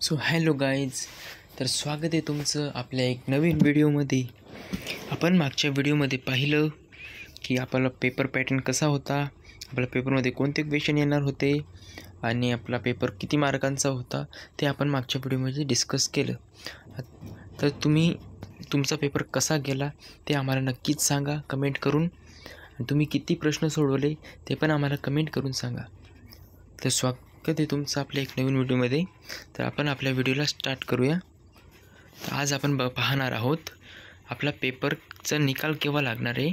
So hello guys, तर स्वागत आहे तुमचं आपल्या एक नवीन व्हिडिओमध्ये. आपण मागच्या व्हिडिओमध्ये पाहिलं की आपला पेपर पॅटर्न कसा होता, आपल्या पेपरमध्ये कोणते क्वेश्चन येणार होते आणि आपला पेपर किती मार्कांचा होता ते आपण मागच्या व्हिडिओमध्ये डिस्कस केलं. तर तुम्ही तुमचा पेपर कसा गेला ते आम्हाला नक्कीच सांगा कमेंट करून, आणि तुम्ही किती प्रश्न सोडवले ते पण आम्हाला कमेंट करून सांगा. तर स्वागत आहे तुमचं आपल्या एक नवीन व्हिडिओमध्ये. तर आपण आपल्या व्हिडिओला स्टार्ट करूया. तर आज आपण पाहणार आहोत आपला पेपरचा निकाल केव्हा लागणार आहे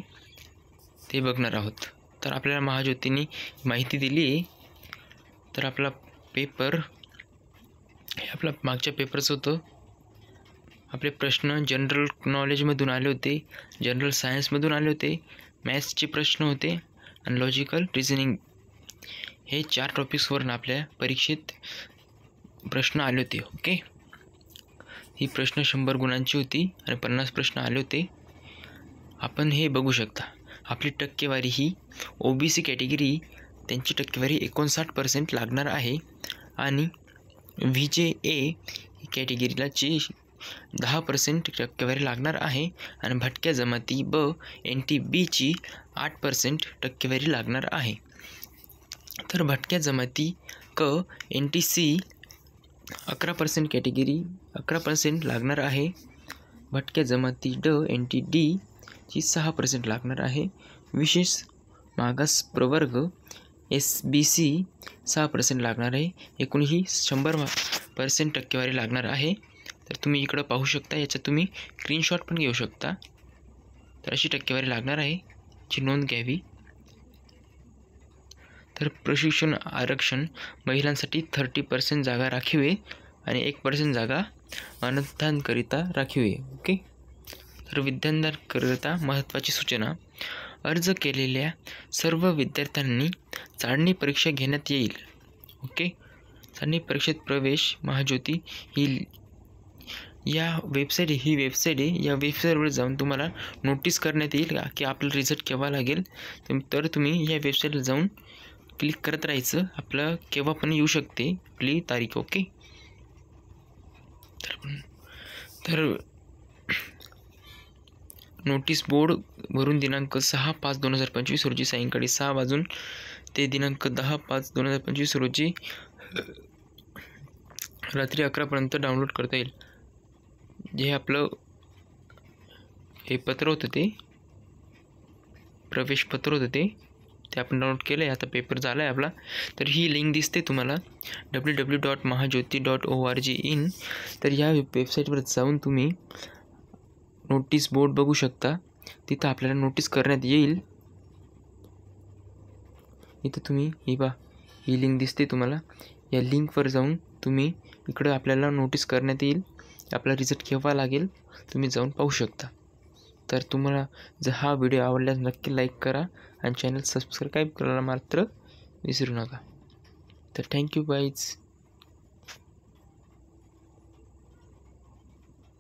ते बघणार आहोत. तर आपल्याला महाज्योतींनी माहिती दिली आहे. तर आपला पेपर हे आपला मागच्या पेपरचं होतं. आपले प्रश्न जनरल नॉलेजमधून आले होते, जनरल सायन्समधून आले होते, मॅथ्सचे प्रश्न होते आणि लॉजिकल रिझनिंग, हे 4 टॉपिक्सवरून आपल्या परीक्षेत प्रश्न आले होते. ओके, ही प्रश्न 100 गुणांची होती आणि 50 प्रश्न आले होते. आपण हे बघू शकता. आपली टक्केवारी ही OBC कॅटेगरी, त्यांची टक्केवारी 59% लागणार आहे आणि VJA कॅटेगरीला 10% टक्केवारी लागणार आहे आणि भटक्या जमाती NTBची 8% टक्केवारी लागणार आहे. तर भटक्या जमाती NTC 11% कॅटेगरी 11% लागणार आहे. भटक्या जमाती NTD 6% लागणार आहे. विशेष मागास प्रवर्ग SBC 6% लागणार आहे. एकूण ही 100% टक्केवारी लागणार आहे. तर तुम्ही इकडं पाहू शकता, याच्यात तुम्ही स्क्रीनशॉट पण घेऊ शकता. तर अशी टक्केवारी लागणार आहे, ची नोंद घ्यावी. तर प्रशिक्षण आरक्षण महिलांसाठी 30% जागा राखीव आहे आणि 1% जागा अनुदानकरिता राखीव आहे. ओके, तर विद्यार्थ्यांकरिता महत्त्वाची सूचना: अर्ज केलेल्या सर्व विद्यार्थ्यांनी चाळणी परीक्षा घेण्यात येईल. ओके, चाळणी परीक्षेत प्रवेश महाज्योती ही वेबसाईट आहे. या वेबसाईटवर जाऊन तुम्हाला नोटीस करण्यात येईल की आपला रिझल्ट केव्हा लागेल. तर तुम्ही या वेबसाईटला जाऊन क्लिक करत राहायचं. आपलं केव्हा पण येऊ शकते आपली तारीख. ओके, तर नोटीस बोर्ड वरून दिनांक 6/5/2025 रोजी सायंकाळी 6 वाजून ते दिनांक 10/5/2025 रोजी रात्री 11पर्यंत डाउनलोड करता येईल. जे आपलं हे पत्र होतं, ते प्रवेश पत्र होतं, ते आपण डाउनलोड केलं आहे. आता पेपर झाला आहे आपला. तर ही लिंक दिसते तुम्हाला www.mahajyoti.org. तर या वेबसाईटवर जाऊन तुम्ही नोटीस बोर्ड बघू शकता. तिथं आपल्याला नोटीस करण्यात येईल. इथं तुम्ही ही लिंक दिसते तुम्हाला. या लिंकवर जाऊन तुम्ही इकडं आपल्याला नोटीस करण्यात येईल. आपला रिझल्ट केव्हा लागेल तुम्ही जाऊन पाहू शकता. तर तुम्हाला जर हा व्हिडिओ आवडल्यास नक्की लाईक करा आणि चॅनल सबस्क्राईब करायला मात्र विसरू नका. तर थँक्यू गाईज.